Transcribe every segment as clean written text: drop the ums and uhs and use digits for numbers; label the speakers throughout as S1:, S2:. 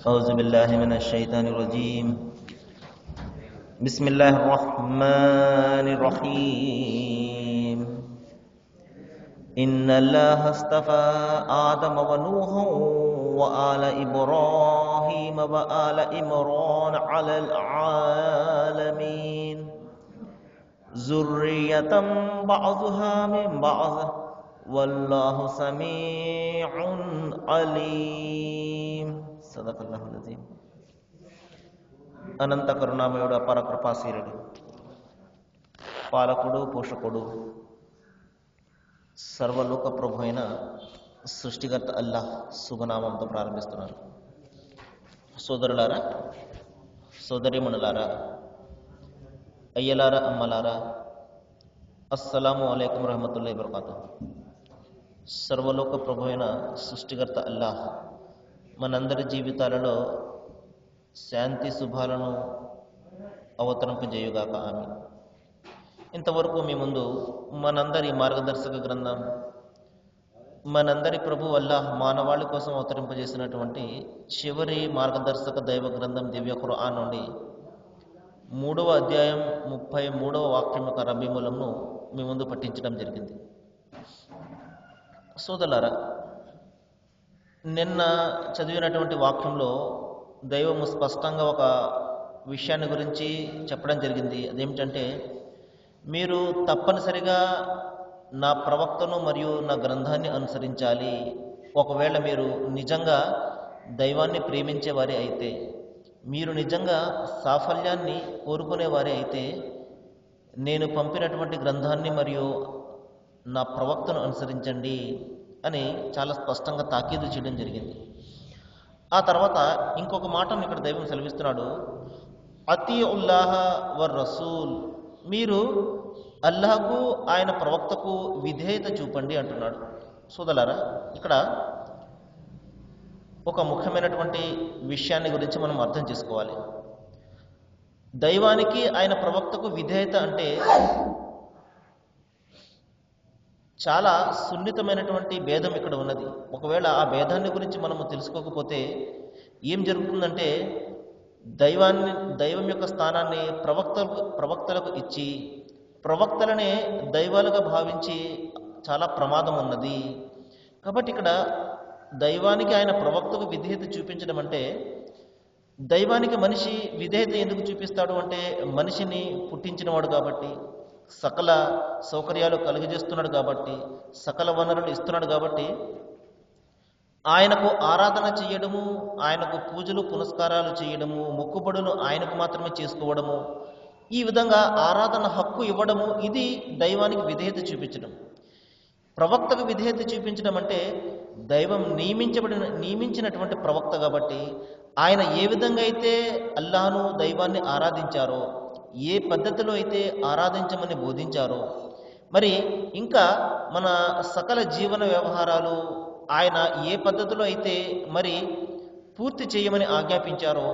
S1: أعوذ بالله من الشيطان الرجيم. بسم الله الرحمن الرحيم. إن الله اصطفى آدم ونوحا وآل إبراهيم وآل عمران على العالمين ذرية بعضها من بعض والله سميع عليم. సదకల్లాహుల్ అజీమ్. అనంత కరుణామయుడు, అపార కృపాశీలుడు, పాలకుడు, పోషకుడు, సర్వలోక ప్రభు అయిన సృష్టికర్త అల్లాహ్ శుభనామంతో ప్రారంభిస్తున్నారు. సోదరులారా, సోదరిమణులారా, అయ్యలారా, అమ్మలారా, అస్సలాము అలైకుం రహమతుల్లాహి వబరకాతుహు. సర్వలోక ప్రభు అయిన సృష్టికర్త అల్లాహ్ మనందరి జీవితాలలో శాంతి శుభాలను అవతరింపజేయుగాక. ఆమీన్. ఇంతవరకు మీ ముందు మనందరి మార్గదర్శక గ్రంథం, మనందరి ప్రభు అల్లాహ్ మానవాళి కోసం అవతరింపజేసినటువంటి చివరి మార్గదర్శక దైవ గ్రంథం దివ్య ఖురాన్ నుండి 3వ అధ్యాయం 33వ వాక్యం యొక్క రబీమూలంను మీ ముందు పఠించడం జరిగింది. సోదరులారా, నిన్న చదివినటువంటి వాక్యంలో దైవము స్పష్టంగా ఒక విషయాన్ని గురించి చెప్పడం జరిగింది. అదేమిటంటే, మీరు తప్పనిసరిగా నా ప్రవక్తను మరియు నా గ్రంథాన్ని అనుసరించాలి. ఒకవేళ మీరు నిజంగా దైవాన్ని ప్రేమించేవారే అయితే, మీరు నిజంగా సాఫల్యాన్ని కోరుకునేవారే అయితే, నేను పంపినటువంటి గ్రంథాన్ని మరియు నా ప్రవక్తను అనుసరించండి అని చాలా స్పష్టంగా తాకీదు చేయడం జరిగింది. ఆ తర్వాత ఇంకొక మాటను ఇక్కడ దైవం సెలవిస్తున్నాడు, అతీఉల్లాహ వర్ రసూల్, మీరు అల్లాహకు ఆయన ప్రవక్తకు విధేయత చూపండి అంటున్నాడు. సోదరులారా, ఇక్కడ ఒక ముఖ్యమైనటువంటి విషయాన్ని గురించి మనం అర్థం చేసుకోవాలి. దైవానికి ఆయన ప్రవక్తకు విధేయత అంటే చాలా సున్నితమైనటువంటి భేదం ఇక్కడ ఉన్నది. ఒకవేళ ఆ భేదాన్ని గురించి మనము తెలుసుకోకపోతే ఏం జరుగుతుందంటే, దైవం యొక్క స్థానాన్ని ప్రవక్తలకు ఇచ్చి ప్రవక్తలనే దైవాలుగా భావించి చాలా ప్రమాదం ఉన్నది. కాబట్టి ఇక్కడ దైవానికి ఆయన ప్రవక్తకు విధేయత చూపించడం అంటే, దైవానికి మనిషి విధేయత ఎందుకు చూపిస్తాడు అంటే, మనిషిని పుట్టించినవాడు కాబట్టి, సకల సౌకర్యాలు కలుగజేస్తున్నాడు కాబట్టి, సకల వనరులు ఇస్తున్నాడు కాబట్టి, ఆయనకు ఆరాధన చేయడము, ఆయనకు పూజలు పునస్కారాలు చేయడము, మొక్కుబడులు ఆయనకు మాత్రమే చేసుకోవడము, ఈ విధంగా ఆరాధన హక్కు ఇవ్వడము, ఇది దైవానికి విధేయత చూపించడం. ప్రవక్తకు విధేయత చూపించడం అంటే, దైవం నియమించినటువంటి ప్రవక్త కాబట్టి ఆయన ఏ విధంగా అయితే అల్లాహ్ను దైవాన్ని ఆరాధించారో, ఏ పద్ధతిలో అయితే ఆరాధించమని బోధించారో, మరి ఇంకా మన సకల జీవన వ్యవహారాలు ఆయన ఏ పద్ధతిలో అయితే మరి పూర్తి చేయమని ఆజ్ఞాపించారో,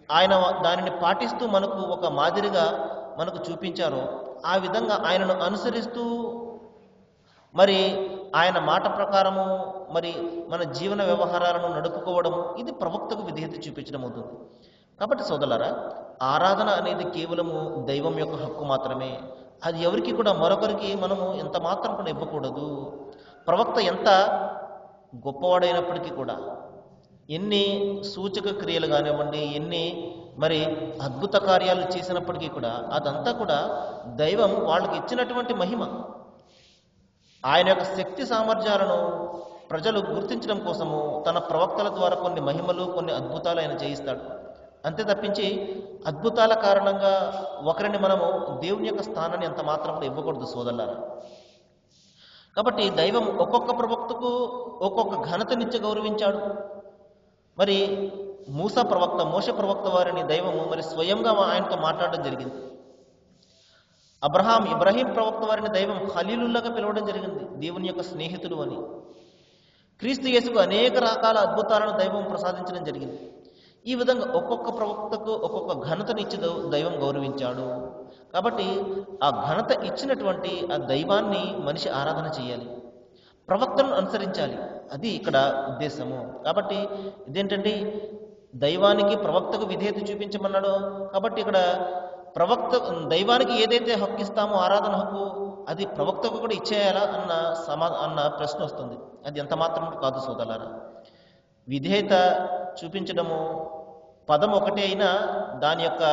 S1: ఆయన దానిని పాటిస్తూ మనకు ఒక మాదిరిగా మనకు చూపించారో, ఆ విధంగా ఆయనను అనుసరిస్తూ మరి ఆయన మాట ప్రకారము మరి మన జీవన వ్యవహారాలను నడుపుకోవడము, ఇది ప్రవక్తకు విధేయత చూపించడం అవుతుంది. కాబట్టి సోదరులారా, ఆరాధన అనేది కేవలము దైవం యొక్క హక్కు మాత్రమే. అది ఎవరికి కూడా మరొకరికి మనము ఎంత మాత్రం కూడా ఇవ్వకూడదు. ప్రవక్త ఎంత గొప్పవాడైనప్పటికీ కూడా, ఎన్ని సూచక క్రియలు కానివ్వండి, ఎన్ని మరి అద్భుత కార్యాలు చేసినప్పటికీ కూడా, అదంతా కూడా దైవం వాళ్ళకి ఇచ్చినటువంటి మహిమ. ఆయన యొక్క శక్తి సామర్థ్యాలను ప్రజలు గుర్తించడం కోసము తన ప్రవక్తల ద్వారా కొన్ని మహిమలు, కొన్ని అద్భుతాలు ఆయన చేయిస్తాడు. అంతే తప్పించి అద్భుతాల కారణంగా ఒకరిని మనము దేవుని యొక్క స్థానాన్ని ఎంత మాత్రం కూడా ఇవ్వకూడదు సోదరులారా. కాబట్టి దైవం ఒక్కొక్క ప్రవక్తకు ఒక్కొక్క ఘనతనిచ్చి గౌరవించాడు. మరి మూసా ప్రవక్త, మోషే ప్రవక్త వారిని దైవము మరి స్వయంగా ఆయనతో మాట్లాడడం జరిగింది. ఇబ్రాహీం ప్రవక్త వారిని దైవం ఖలీలుల్లాగా పిలవడం జరిగింది, దేవుని యొక్క స్నేహితుడు అని. క్రీస్తు యేసుకు అనేక రకాల అద్భుతాలను దైవం ప్రసాదించడం జరిగింది. ఈ విధంగా ఒక్కొక్క ప్రవక్తకు ఒక్కొక్క ఘనతనిచ్చి దైవం గౌరవించాడు. కాబట్టి ఆ ఘనత ఇచ్చినటువంటి ఆ దైవాన్ని మనిషి ఆరాధన చేయాలి, ప్రవక్తను అనుసరించాలి. అది ఇక్కడ ఉద్దేశము. కాబట్టి ఇదేంటండి, దైవానికి ప్రవక్తకు విధేయత చూపించమన్నాడు. కాబట్టి ఇక్కడ ప్రవక్త దైవానికి ఏదైతే హక్కు ఇస్తామో ఆరాధన హక్కు, అది ప్రవక్తకు కూడా ఇచ్చేయాలా అన్న ప్రశ్న వస్తుంది. అది ఎంత మాత్రం కాదు సోదరులారా. విధేయత చూపించడము పదం ఒకటే అయినా దాని యొక్క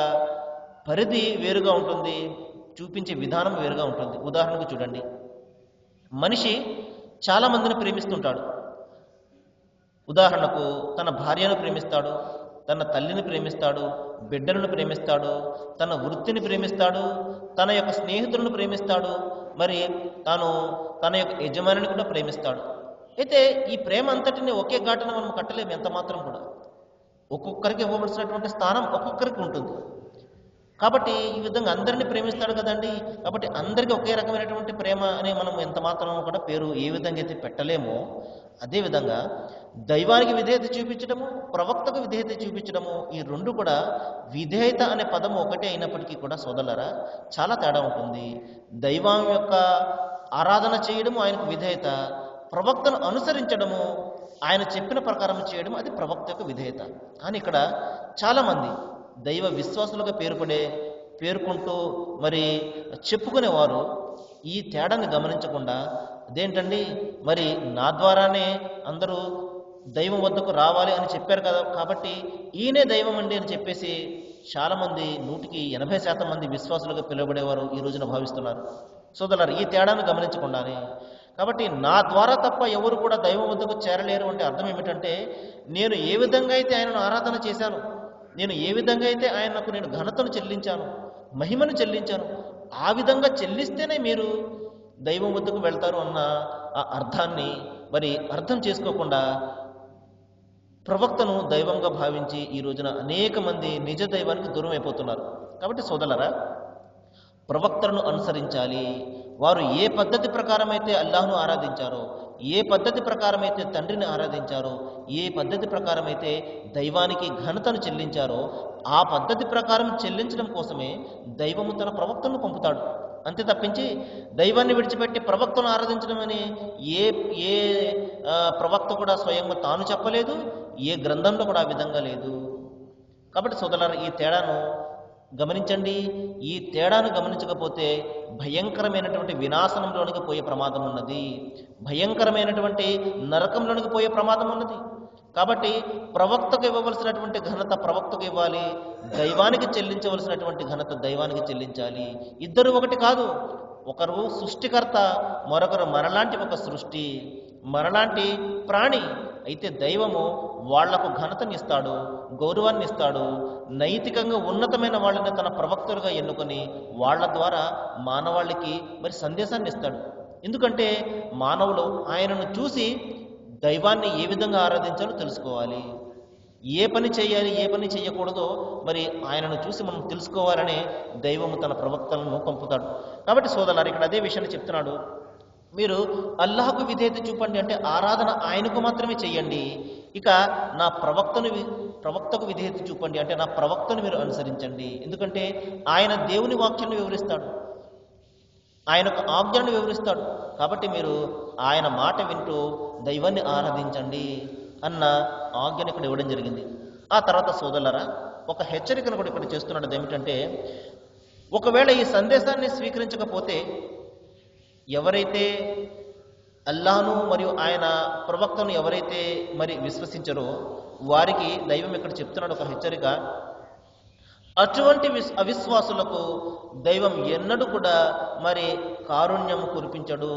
S1: పరిధి వేరుగా ఉంటుంది, చూపించే విధానం వేరుగా ఉంటుంది. ఉదాహరణకు చూడండి, మనిషి చాలా మందిని ప్రేమిస్తుంటాడు. ఉదాహరణకు తన భార్యను ప్రేమిస్తాడు, తన తల్లిని ప్రేమిస్తాడు, బిడ్డలను ప్రేమిస్తాడు, తన వృత్తిని ప్రేమిస్తాడు, తన యొక్క స్నేహితులను ప్రేమిస్తాడు, మరి తన యొక్క యజమానిని కూడా ప్రేమిస్తాడు. అయితే ఈ ప్రేమ అంతటిని ఒకే ఘాటున మనం కట్టలేము ఎంత మాత్రం కూడా. ఒక్కొక్కరికి ఇవ్వవలసినటువంటి స్థానం ఒక్కొక్కరికి ఉంటుంది. కాబట్టి ఈ విధంగా అందరినీ ప్రేమిస్తాడు కదండి. కాబట్టి అందరికీ ఒకే రకమైనటువంటి ప్రేమ అని మనం ఎంత మాత్రం కూడా పేరు ఏ విధంగా అయితే పెట్టలేమో, అదేవిధంగా దైవానికి విధేయత చూపించడము, ప్రవక్తకు విధేయత చూపించడము, ఈ రెండు కూడా విధేయత అనే పదము ఒకటే అయినప్పటికీ కూడా సోదరులారా చాలా తేడా ఉంటుంది. దైవం యొక్క ఆరాధన చేయడము ఆయనకు విధేయత, ప్రవక్తను అనుసరించడము, ఆయన చెప్పిన ప్రకారం చేయడం అది ప్రవక్త యొక్క విధేయత. కానీ ఇక్కడ చాలామంది దైవ విశ్వాసులుగా పేర్కొంటూ మరి చెప్పుకునేవారు ఈ తేడాన్ని గమనించకుండా, అదేంటండి మరి నా ద్వారానే అందరూ దైవం వద్దకు రావాలి అని చెప్పారు కదా, కాబట్టి ఈయనే దైవం అండి అని చెప్పేసి చాలామంది 100% మంది విశ్వాసులుగా పిలువబడేవారు ఈ రోజున భావిస్తున్నారు. సోదరులారా, ఈ తేడాను గమనించకుండానే, కాబట్టి నా ద్వారా తప్ప ఎవరు కూడా దైవం వద్దకు చేరలేరు అంటే అర్థం ఏమిటంటే, నేను ఏ విధంగా అయితే ఆయనను ఆరాధన చేశాను, నేను ఏ విధంగా అయితే ఆయనకు నేను ఘనతను చెల్లించాను, మహిమను చెల్లించాను, ఆ విధంగా చెల్లిస్తేనే మీరు దైవం వద్దకు వెళ్తారు అన్న ఆ అర్థాన్ని మరి అర్థం చేసుకోకుండా ప్రవక్తను దైవంగా భావించి ఈ రోజున అనేక మంది నిజ దైవానికి దూరం అయిపోతున్నారు. కాబట్టి సోదరులారా, ప్రవక్తలను అనుసరించాలి. వారు ఏ పద్ధతి ప్రకారం అయితే అల్లాహ్ను ఆరాధించారో, ఏ పద్ధతి ప్రకారం అయితే తండ్రిని ఆరాధించారో, ఏ పద్ధతి ప్రకారం అయితే దైవానికి ఘనతను చెల్లించారో, ఆ పద్ధతి ప్రకారం చెల్లించడం కోసమే దైవము తన ప్రవక్తను పంపుతాడు. అంతే తప్పించి దైవాన్ని విడిచిపెట్టి ప్రవక్తను ఆరాధించడం అని ఏ ప్రవక్త కూడా స్వయంగా తాను చెప్పలేదు, ఏ గ్రంథంలో కూడా ఆ విధంగా లేదు. కాబట్టి సోదరులారా, ఈ తేడాను గమనించండి. ఈ తేడాను గమనించకపోతే భయంకరమైనటువంటి వినాశనంలోనికి పోయే ప్రమాదం ఉన్నది, భయంకరమైనటువంటి నరకంలోనికి పోయే ప్రమాదం ఉన్నది. కాబట్టి ప్రవక్తకు ఇవ్వవలసినటువంటి ఘనత ప్రవక్తకు ఇవ్వాలి, దైవానికి చెల్లించవలసినటువంటి ఘనత దైవానికి చెల్లించాలి. ఇద్దరు ఒకటి కాదు. ఒకరు సృష్టికర్త, మరొకరు మనలాంటి ఒక సృష్టి, మనలాంటి ప్రాణి. అయితే దైవము వాళ్లకు ఘనతనిస్తాడు, గౌరవాన్ని ఇస్తాడు. నైతికంగా ఉన్నతమైన వాళ్ళని తన ప్రవక్తలుగా ఎన్నుకొని వాళ్ళ ద్వారా మానవాళికి మరి సందేశాన్ని ఇస్తాడు. ఎందుకంటే మానవులు ఆయనను చూసి దైవాన్ని ఏ విధంగా ఆరాధించాలో తెలుసుకోవాలి, ఏ పని చేయాలి, ఏ పని చేయకూడదో మరి ఆయనను చూసి మనం తెలుసుకోవాలనే దైవము తన ప్రవక్తలను పంపుతాడు. కాబట్టి సోదరులారా, ఇక్కడ అదే విషయాన్ని చెప్తున్నాడు. మీరు అల్లాహకు విధేయత చూపండి అంటే ఆరాధన ఆయనకు మాత్రమే చెయ్యండి. ఇక నా ప్రవక్తకు విధేయత చూపండి అంటే నా ప్రవక్తను మీరు అనుసరించండి. ఎందుకంటే ఆయన దేవుని వాక్యాన్ని వివరిస్తాడు, ఆయనకు ఆజ్ఞను వివరిస్తాడు. కాబట్టి మీరు ఆయన మాట వింటూ దైవాన్ని ఆరాధించండి అన్న ఆజ్ఞను ఇక్కడ ఇవ్వడం జరిగింది. ఆ తర్వాత సోదరులారా, ఒక హెచ్చరికను కూడా ఇక్కడ చేస్తున్నాడు. అదేమిటంటే, ఒకవేళ ఈ సందేశాన్ని స్వీకరించకపోతే, ఎవరైతే అల్లాహ్ను మరియు ఆయన ప్రవక్తను ఎవరైతే మరి విశ్వసించరో వారికి దైవం ఇక్కడ చెప్తున్నాడు ఒక హెచ్చరిక. అటువంటి అవిశ్వాసులకు దైవం ఎన్నడూ కూడా మరి కారుణ్యం కురిపించడు,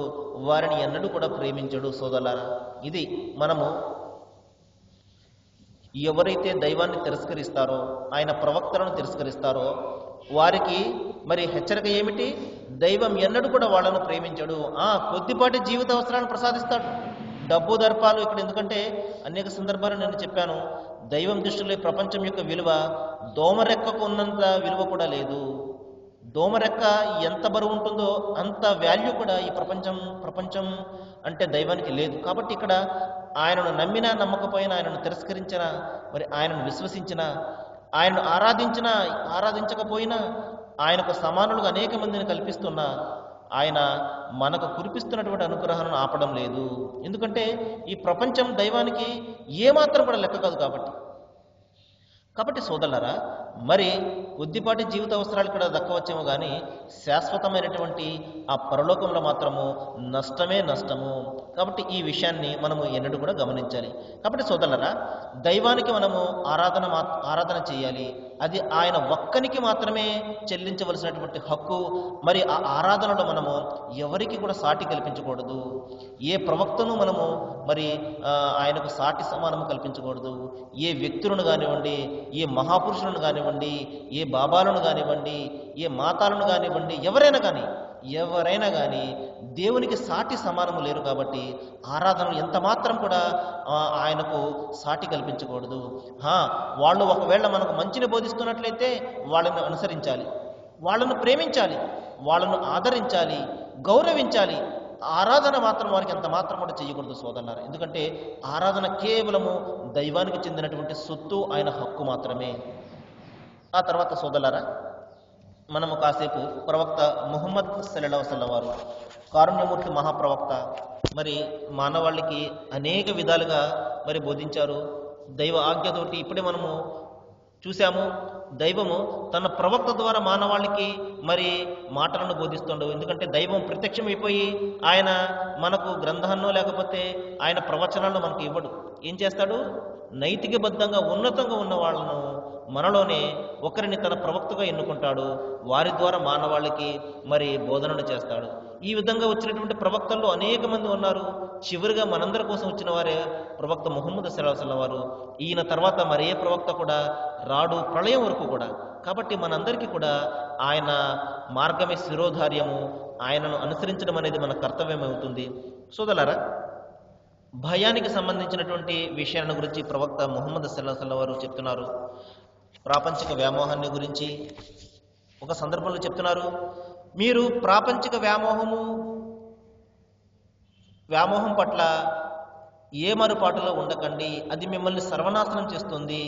S1: వారిని ఎన్నడూ కూడా ప్రేమించడు. సోదరులారా, ఇది మనము ఎవరైతే దైవాన్ని తిరస్కరిస్తారో, ఆయన ప్రవక్తలను తిరస్కరిస్తారో వారికి మరి హెచ్చరిక ఏమిటి? దైవం ఎన్నడూ కూడా వాళ్ళను ప్రేమించడు. కొద్దిపాటి జీవిత అవసరాలను ప్రసాదిస్తాడు, డబ్బు దర్పాలు. ఇక్కడ ఎందుకంటే అనేక సందర్భాలు నేను చెప్పాను, దైవం దృష్టిలో ఈ ప్రపంచం యొక్క విలువ దోమరెక్కకు ఉన్నంత విలువ కూడా లేదు. దోమరెక్క ఎంత బరువు ఉంటుందో అంత వాల్యూ కూడా ఈ ప్రపంచం అంటే దైవానికి లేదు. కాబట్టి ఇక్కడ ఆయనను నమ్మినా నమ్మకపోయినా, ఆయనను తిరస్కరించినా మరి ఆయనను విశ్వసించినా, ఆయనను ఆరాధించకపోయినా, ఆయనకు సమానులుగా అనేక మందిని కల్పిస్తున్నా ఆయన మనకు కురిపిస్తున్నటువంటి అనుగ్రహాలను ఆపడం లేదు. ఎందుకంటే ఈ ప్రపంచం దైవానికి ఏమాత్రం కూడా లెక్క కాదు కాబట్టి సోదరులారా, మరి కొద్దిపాటి జీవిత అవసరాలు కూడా దక్కవచ్చేమో కానీ శాశ్వతమైనటువంటి ఆ పరలోకంలో మాత్రము నష్టమే నష్టము. కాబట్టి ఈ విషయాన్ని మనము ఎన్నడూ కూడా గమనించాలి. కాబట్టి సోదరులారా, దైవానికి మనము ఆరాధన చేయాలి. అది ఆయన ఒక్కనికి మాత్రమే చెల్లించవలసినటువంటి హక్కు. మరి ఆ ఆరాధనలో మనము ఎవరికి కూడా సాటి కల్పించకూడదు. ఏ ప్రవక్తను మనము మరి ఆయనకు సాటి సమానము కల్పించకూడదు. ఏ వ్యక్తులను కానివ్వండి, ఏ మహాపురుషులను కానివ్వండి, ఏ బాబాలను కానివ్వండి, ఏ మాతాలను కానివ్వండి, ఎవరైనా కానీ దేవునికి సాటి సమానము లేరు. కాబట్టి ఆరాధనలు ఎంత మాత్రం కూడా ఆయనకు సాటి కల్పించకూడదు. వాళ్ళు ఒకవేళ మనకు మంచిని బోధిస్తున్నట్లయితే వాళ్ళను అనుసరించాలి, వాళ్ళను ప్రేమించాలి, వాళ్ళను ఆదరించాలి, గౌరవించాలి. ఆరాధన మాత్రం వారికి ఎంత మాత్రం కూడా చేయకూడదు సోదరులారా. ఎందుకంటే ఆరాధన కేవలము దైవానికి చెందినటువంటి సొత్తు, ఆయన హక్కు మాత్రమే. ఆ తర్వాత సోదరులారా, మనము కాసేపు ప్రవక్త ముహమ్మద్ సల్లల్లాహు అలైహి వసల్లం వారు కారుణ్యమూర్తి మహాప్రవక్త, మరి మానవాళికి అనేక విధాలుగా మరి బోధించారు దైవ ఆజ్ఞతోటి. ఇప్పుడే మనము చూసాము, దైవము తన ప్రవక్త ద్వారా మానవాళికి మరి మాటలను బోధిస్తుండవు. ఎందుకంటే దైవం ప్రత్యక్షమైపోయి ఆయన మనకు గ్రంథాన్నో లేకపోతే ఆయన ప్రవచనాలను మనకు ఇవ్వడు. ఏం చేస్తాడు? నైతికబద్ధంగా ఉన్నతంగా ఉన్న వాళ్ళను మనలోనే ఒకరిని తన ప్రవక్తగా ఎన్నుకుంటాడు. వారి ద్వారా మానవాళికి మరి బోధనలు చేస్తాడు. ఈ విధంగా వచ్చినటువంటి ప్రవక్తల్లో అనేక మంది ఉన్నారు. చివరిగా మనందరి కోసం వచ్చిన వారే ప్రవక్త ముహమ్మద్ సల్లల్లాహు అలైహి వసల్లం వారు. ఈయన తర్వాత మరే ప్రవక్త కూడా రాడు, ప్రళయం వరకు కూడా. కాబట్టి మనందరికీ కూడా ఆయన మార్గమే శిరోధార్యము. ఆయనను అనుసరించడం అనేది మన కర్తవ్యం అవుతుంది. సోదరులారా, భయానికి సంబంధించినటువంటి విషయాల గురించి ప్రవక్త ముహమ్మద్ సల్లల్లాహు అలైహి వసల్లం వారు చెప్తున్నారు. ప్రాపంచిక వ్యామోహాన్ని గురించి ఒక సందర్భంలో చెప్తున్నారు, మీరు ప్రాపంచిక వ్యామోహం పట్ల ఏ మరుపాటులో ఉండకండి. అది మిమ్మల్ని సర్వనాశనం చేస్తుంది,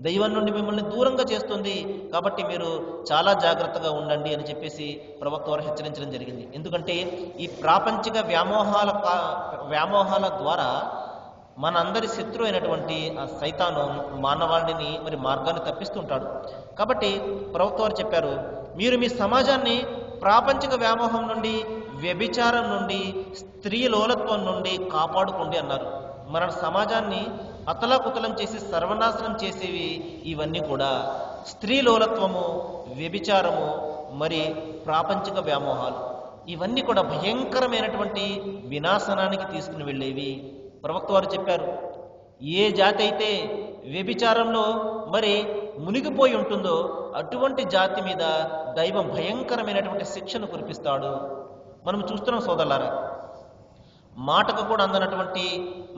S1: దైవం నుండి మిమ్మల్ని దూరంగా చేస్తుంది. కాబట్టి మీరు చాలా జాగ్రత్తగా ఉండండి అని చెప్పేసి ప్రవక్త వారు హెచ్చరించడం జరిగింది. ఎందుకంటే ఈ ప్రాపంచిక వ్యామోహాల ద్వారా మనందరి శత్రు అయినటువంటి ఆ సైతాను మానవాళిని మరి మార్గాన్ని తప్పిస్తుంటాడు. కాబట్టి ప్రవక్త వారు చెప్పారు, మీరు మీ సమాజాన్ని ప్రాపంచిక వ్యామోహం నుండి, వ్యభిచారం నుండి, స్త్రీ లోలత్వం నుండి కాపాడుకోండి అన్నారు. మన సమాజాన్ని అతలాకుతలం చేసి సర్వనాశనం చేసేవి ఇవన్నీ కూడా స్త్రీ లోలత్వము, వ్యభిచారము, మరి ప్రాపంచిక వ్యామోహాలు. ఇవన్నీ కూడా భయంకరమైనటువంటి వినాశనానికి తీసుకుని వెళ్ళేవి. ప్రవక్త వారు చెప్పారు, ఏ జాతి అయితే వ్యభిచారంలో మరి మునిగిపోయి ఉంటుందో అటువంటి జాతి మీద దైవం భయంకరమైనటువంటి శిక్షను కురిపిస్తాడు. మనం చూస్తున్నాం సోదరులారా, మాటకు కూడా అందనటువంటి,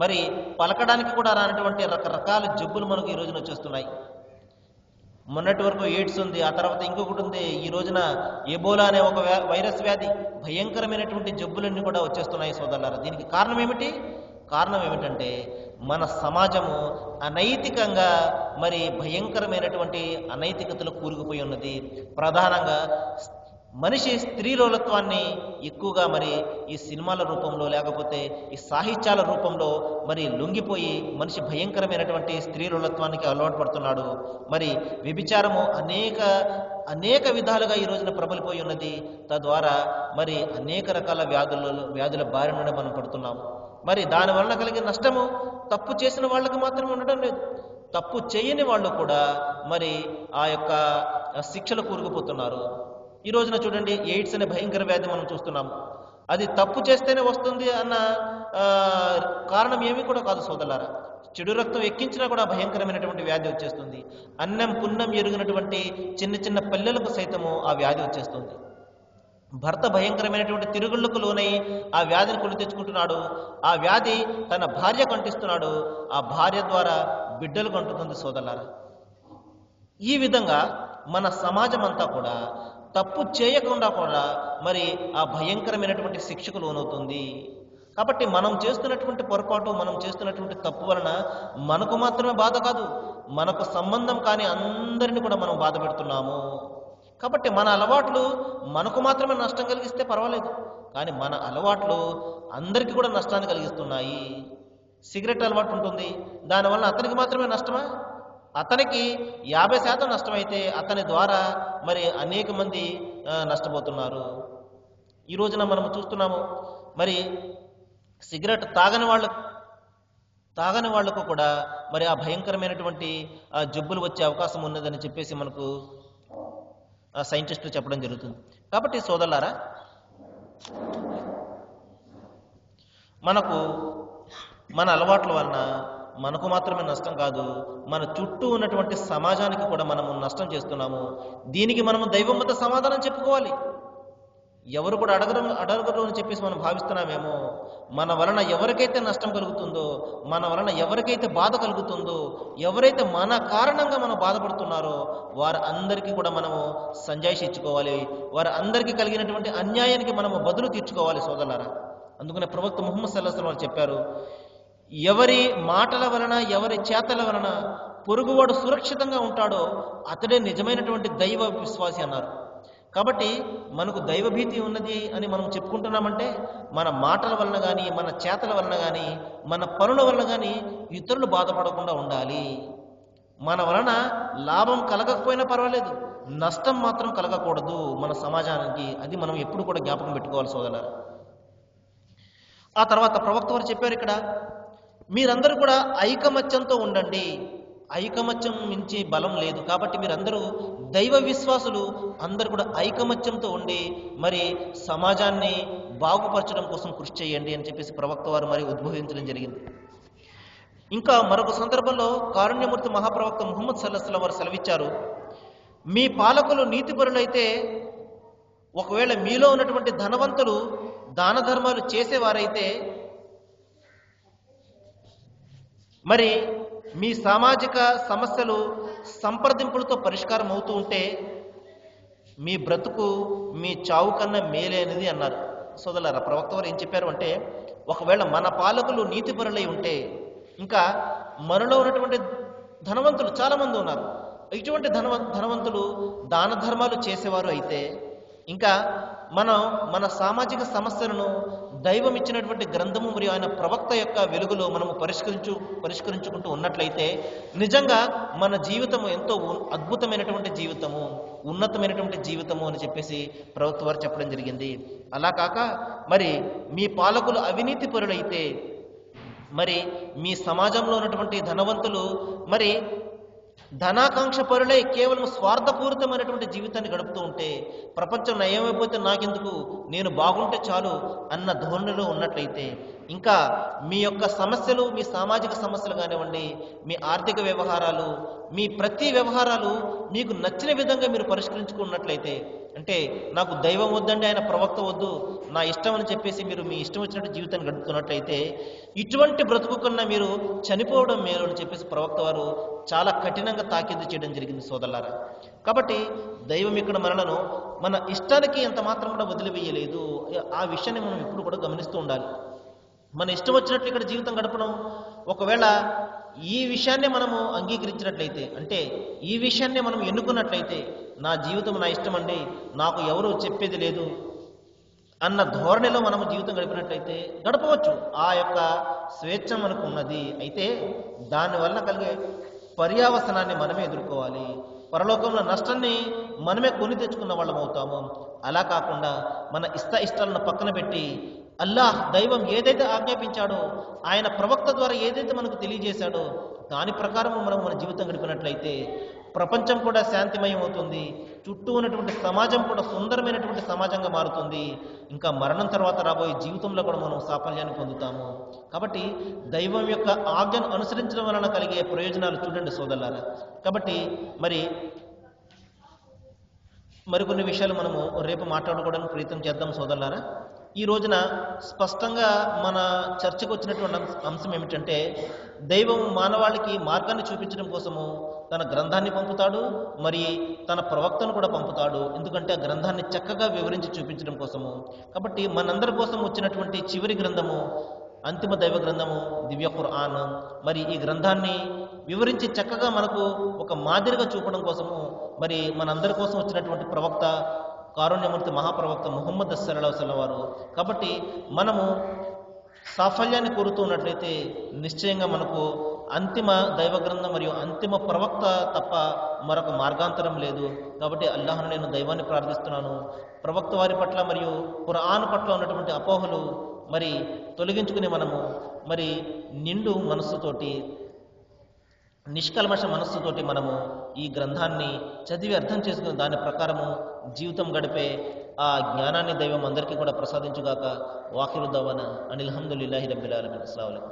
S1: మరి పలకడానికి కూడా రానటువంటి రకరకాల జబ్బులు మనకు ఈ రోజున వచ్చేస్తున్నాయి. మొన్నటి వరకు ఎయిడ్స్ ఉంది, ఆ తర్వాత ఇంకొకటి ఉంది, ఈ రోజున ఎబోలా అనే ఒక వైరస్ వ్యాధి. భయంకరమైనటువంటి జబ్బులన్నీ కూడా వచ్చేస్తున్నాయి సోదరులారా. దీనికి కారణం ఏమిటంటే మన సమాజము అనైతికంగా మరి భయంకరమైనటువంటి అనైతికతలు కూరుకుపోయి ఉన్నది. ప్రధానంగా మనిషి స్త్రీలోలత్వాన్ని ఎక్కువగా మరి ఈ సినిమాల రూపంలో లేకపోతే ఈ సాహిత్యాల రూపంలో మరి లొంగిపోయి మనిషి భయంకరమైనటువంటి స్త్రీలోలత్వానికి అలవాటు పడుతున్నాడు. మరి వ్యభిచారము అనేక విధాలుగా ఈ రోజున ప్రబలిపోయి ఉన్నది. తద్వారా మరి అనేక రకాల వ్యాధుల బారి నుండి మనం పడుతున్నాము. మరి దానివల్ల కలిగే నష్టము తప్పు చేసిన వాళ్ళకి మాత్రమే ఉండడం లేదు, తప్పు చేయని వాళ్ళు కూడా మరి ఆ యొక్క శిక్షలు కూరుకుపోతున్నారు. ఈ రోజున చూడండి, ఎయిడ్స్ అనే భయంకర వ్యాధి మనం చూస్తున్నాము. అది తప్పు చేస్తేనే వస్తుంది అన్న కారణం ఏమీ కూడా కాదు సోదరులారా. చెడు రక్తం ఎక్కించినా కూడా భయంకరమైనటువంటి వ్యాధి వచ్చేస్తుంది. అన్నం పున్నం ఎరుగినటువంటి చిన్న పిల్లలకు సైతము ఆ వ్యాధి వచ్చేస్తుంది. భర్త భయంకరమైనటువంటి తిరుగుళ్లకు లోనై ఆ వ్యాధిని కొని తెచ్చుకుంటున్నాడు. ఆ వ్యాధి తన భార్య కంటిస్తున్నాడు, ఆ భార్య ద్వారా బిడ్డలు కంటుతుంది సోదరులారా. ఈ విధంగా మన సమాజం అంతా కూడా తప్పు చేయకుండా కూడా మరి ఆ భయంకరమైనటువంటి శిక్షకు లోనవుతుంది. కాబట్టి మనం చేస్తున్నటువంటి పొరపాటు, మనం చేస్తున్నటువంటి తప్పు వలన మనకు మాత్రమే బాధ కాదు, మనకు సంబంధం కాని అందరినీ కూడా మనం బాధ పెడుతున్నాము. కాబట్టి మన అలవాట్లు మనకు మాత్రమే నష్టం కలిగిస్తే పర్వాలేదు, కానీ మన అలవాట్లు అందరికీ కూడా నష్టాన్ని కలిగిస్తున్నాయి. సిగరెట్ అలవాటు ఉంటుంది, దానివల్ల అతనికి మాత్రమే నష్టమా? అతనికి 50% నష్టమైతే అతని ద్వారా మరి అనేక మంది నష్టపోతున్నారు. ఈ రోజున మనం చూస్తున్నాము, మరి సిగరెట్ తాగని వాళ్లకు కూడా మరి ఆ భయంకరమైనటువంటి జబ్బులు వచ్చే అవకాశం ఉన్నదని చెప్పేసి మనకు సైంటిస్టులు చెప్పడం జరుగుతుంది. కాబట్టి సోదరులారా, మనకు మన అలవాట్ల వలన మనకు మాత్రమే నష్టం కాదు, మన చుట్టూ ఉన్నటువంటి సమాజానికి కూడా మనము నష్టం చేస్తున్నాము. దీనికి మనము దైవం వద్ద సమాధానం చెప్పుకోవాలి. ఎవరు కూడా అడగరు అని చెప్పేసి మనం భావిస్తున్నామేమో. మన వలన ఎవరికైతే నష్టం కలుగుతుందో, మన వలన ఎవరికైతే బాధ కలుగుతుందో, ఎవరైతే మన కారణంగా మనం బాధపడుతున్నారో వారు అందరికీ కూడా మనము సంజాయిషి ఇచ్చుకోవాలి. వారు అందరికీ కలిగినటువంటి అన్యాయానికి మనము బదులు తీర్చుకోవాలి సోదరులారా. అందుకనే ప్రవక్త ముహమ్మద్ సల్లల్లాహు అలైహి వసల్లం చెప్పారు, ఎవరి మాటల వలన ఎవరి చేతల వలన పొరుగువాడు సురక్షితంగా ఉంటాడో అతడే నిజమైనటువంటి దైవ విశ్వాసి అన్నారు. కాబట్టి మనకు దైవభీతి ఉన్నది అని మనం చెప్పుకుంటున్నామంటే మన మాటల వలన కానీ, మన చేతల వలన కానీ, మన పనుల వలన కానీ ఇతరులు బాధపడకుండా ఉండాలి. మన వలన లాభం కలగకపోయినా పర్వాలేదు, నష్టం మాత్రం కలగకూడదు మన సమాజానికి. అది మనం ఎప్పుడు కూడా జ్ఞాపకం పెట్టుకోవాలి సోదరులారా. ఆ తర్వాత ప్రవక్త వారు చెప్పారు, ఇక్కడ మీరందరూ కూడా ఐకమత్యంతో ఉండండి. ఐకమత్యం మించి బలం లేదు. కాబట్టి మీరందరూ దైవ విశ్వాసులు అందరూ కూడా ఐకమత్యంతో ఉండి మరి సమాజాన్ని బాగుపరచడం కోసం కృషి చేయండి అని చెప్పేసి ప్రవక్త వారు మరి ఉద్బోధించడం జరిగింది. ఇంకా మరొక సందర్భంలో కారుణ్యమూర్తి మహాప్రవక్త ముహమ్మద్ సల్లల్లాహు అలైహి వసల్లం వారు సెలవిచ్చారు, మీ పాలకులు నీతిపరులైతే, ఒకవేళ మీలో ఉన్నటువంటి ధనవంతులు దాన ధర్మాలు చేసేవారైతే, మరి మీ సామాజిక సమస్యలు సంప్రదింపులతో పరిష్కారం అవుతూ ఉంటే మీ బ్రతుకు మీ చావు కన్నా మేలైనది అన్నారు. సోదరులారా, ప్రవక్త వారు ఏం చెప్పారు అంటే, ఒకవేళ మన పాలకులు నీతిపరులై ఉంటే, ఇంకా మనలో ఉన్నటువంటి ధనవంతులు చాలామంది ఉన్నారు, ఇటువంటి ధనవంతులు దాన ధర్మాలు చేసేవారు అయితే, ఇంకా మనం మన సామాజిక సమస్యలను దైవం ఇచ్చినటువంటి గ్రంథము మరియు ఆయన ప్రవక్త యొక్క వెలుగులో మనము పరిష్కరించుకుంటూ ఉన్నట్లయితే నిజంగా మన జీవితము ఎంతో అద్భుతమైనటువంటి జీవితము, ఉన్నతమైనటువంటి జీవితము అని చెప్పేసి ప్రవక్త వారు చెప్పడం జరిగింది. అలా కాక మరి మీ పాలకులు అవినీతి పరులైతే, మరి మీ సమాజంలో ఉన్నటువంటి ధనవంతులు మరి ధనాకాంక్ష పరులై కేవలం స్వార్థపూరితమైనటువంటి జీవితాన్ని గడుపుతూ ఉంటే, ప్రపంచం నయమైపోతే నాకెందుకు, నేను బాగుంటే చాలు అన్న ధోరణిలో ఉన్నట్లయితే, ఇంకా మీ యొక్క సమస్యలు, మీ సామాజిక సమస్యలు కానివ్వండి, మీ ఆర్థిక వ్యవహారాలు, మీ ప్రతి వ్యవహారాలు మీకు నచ్చిన విధంగా మీరు పరిష్కరించుకున్నట్లయితే, అంటే నాకు దైవం వద్దండి, ఆయన ప్రవక్త వద్దు, నా ఇష్టం అని చెప్పేసి మీరు మీ ఇష్టం వచ్చినట్టు జీవితాన్ని గడుపుతున్నట్లయితే, ఇటువంటి బ్రతుకు కన్నా మీరు చనిపోవడం మేలు అని చెప్పేసి ప్రవక్త వారు చాలా కఠినంగా తాకీదు చేయడం జరిగింది సోదరులారా. కాబట్టి దైవం ఇక్కడ మనలను మన ఇష్టానికి ఎంత మాత్రం కూడా వదిలివేయలేదు. ఆ విషయాన్ని మనం ఎప్పుడు కూడా గమనిస్తూ ఉండాలి. మన ఇష్టం వచ్చినట్లు ఇక్కడ జీవితం గడపడం, ఒకవేళ ఈ విషయాన్నే మనము అంగీకరించినట్లయితే, అంటే ఈ విషయాన్నే మనం ఎన్నుకున్నట్లయితే, నా జీవితం నా ఇష్టం అండి, నాకు ఎవరు చెప్పేది లేదు అన్న ధోరణిలో మనము జీవితం గడిపినట్లయితే గడపవచ్చు. ఆ యొక్క స్వేచ్ఛ మనకు ఉన్నది. అయితే దానివల్ల కలిగే పర్యావసనాన్ని మనమే ఎదుర్కోవాలి. పరలోకంలో నష్టాన్ని మనమే కొని తెచ్చుకున్న వాళ్ళం అవుతాము. అలా కాకుండా మన ఇష్టాలను పక్కన పెట్టి అల్లాహ్ దైవం ఏదైతే ఆజ్ఞాపించాడో, ఆయన ప్రవక్త ద్వారా ఏదైతే మనకు తెలియజేశాడో దాని ప్రకారం మనం మన జీవితం గడిపినట్లయితే ప్రపంచం కూడా శాంతిమయం అవుతుంది. చుట్టూ ఉన్నటువంటి సమాజం కూడా సుందరమైనటువంటి సమాజంగా మారుతుంది. ఇంకా మరణం తర్వాత రాబోయే జీవితంలో కూడా మనం సాఫల్యాన్ని పొందుతాము. కాబట్టి దైవం యొక్క ఆజ్ఞను అనుసరించడం వలన కలిగే ప్రయోజనాలు చూడండి సోదరులారా. కాబట్టి మరికొన్ని విషయాలు మనము రేపు మాట్లాడుకోవడానికి ప్రయత్నం చేద్దాం సోదరులారా. ఈ రోజున స్పష్టంగా మన చర్చకు వచ్చినటువంటి అంశం ఏమిటంటే, దైవం మానవాళికి మార్గాన్ని చూపించడం కోసము తన గ్రంథాన్ని పంపుతాడు, మరి తన ప్రవక్తను కూడా పంపుతాడు. ఎందుకంటే ఆ గ్రంథాన్ని చక్కగా వివరించి చూపించడం కోసము. కాబట్టి మనందరి కోసం వచ్చినటువంటి చివరి గ్రంథము అంతిమ దైవ గ్రంథము దివ్య ఖురాన్. మరి ఈ గ్రంథాన్ని వివరించి చక్కగా మనకు ఒక మాదిరిగా చూపడం కోసము మరి మనందరి కోసం వచ్చినటువంటి ప్రవక్త కారుణ్యమూర్తి మహాప్రవక్త ముహమ్మద్ సల్లల్లాహు అలైహి వసల్లం వారు. కాబట్టి మనము సాఫల్యాన్ని కోరుతూ ఉన్నట్లయితే నిశ్చయంగా మనకు అంతిమ దైవ గ్రంథం మరియు అంతిమ ప్రవక్త తప్ప మరొక మార్గాంతరం లేదు. కాబట్టి అల్లాహ్ను నేను దైవాన్ని ప్రార్థిస్తున్నాను, ప్రవక్త వారి పట్ల మరియు ఖురాన్ పట్ల ఉన్నటువంటి అపోహలు మరి తొలగించుకుని మనము మరి నిండు మనస్సుతోటి నిష్కల్మష మనస్సుతోటి మనము ఈ గ్రంథాన్ని చదివి అర్థం చేసుకుని దాని ప్రకారము జీవితం గడిపే ఆ జ్ఞానాన్ని దైవం అందరికీ కూడా ప్రసాదించుగాక. వాఖిరు దవానా అనిల్ హమ్దులిల్లాహి రబ్బిల్ ఆలమీన్. అస్సలాము అలైకుం.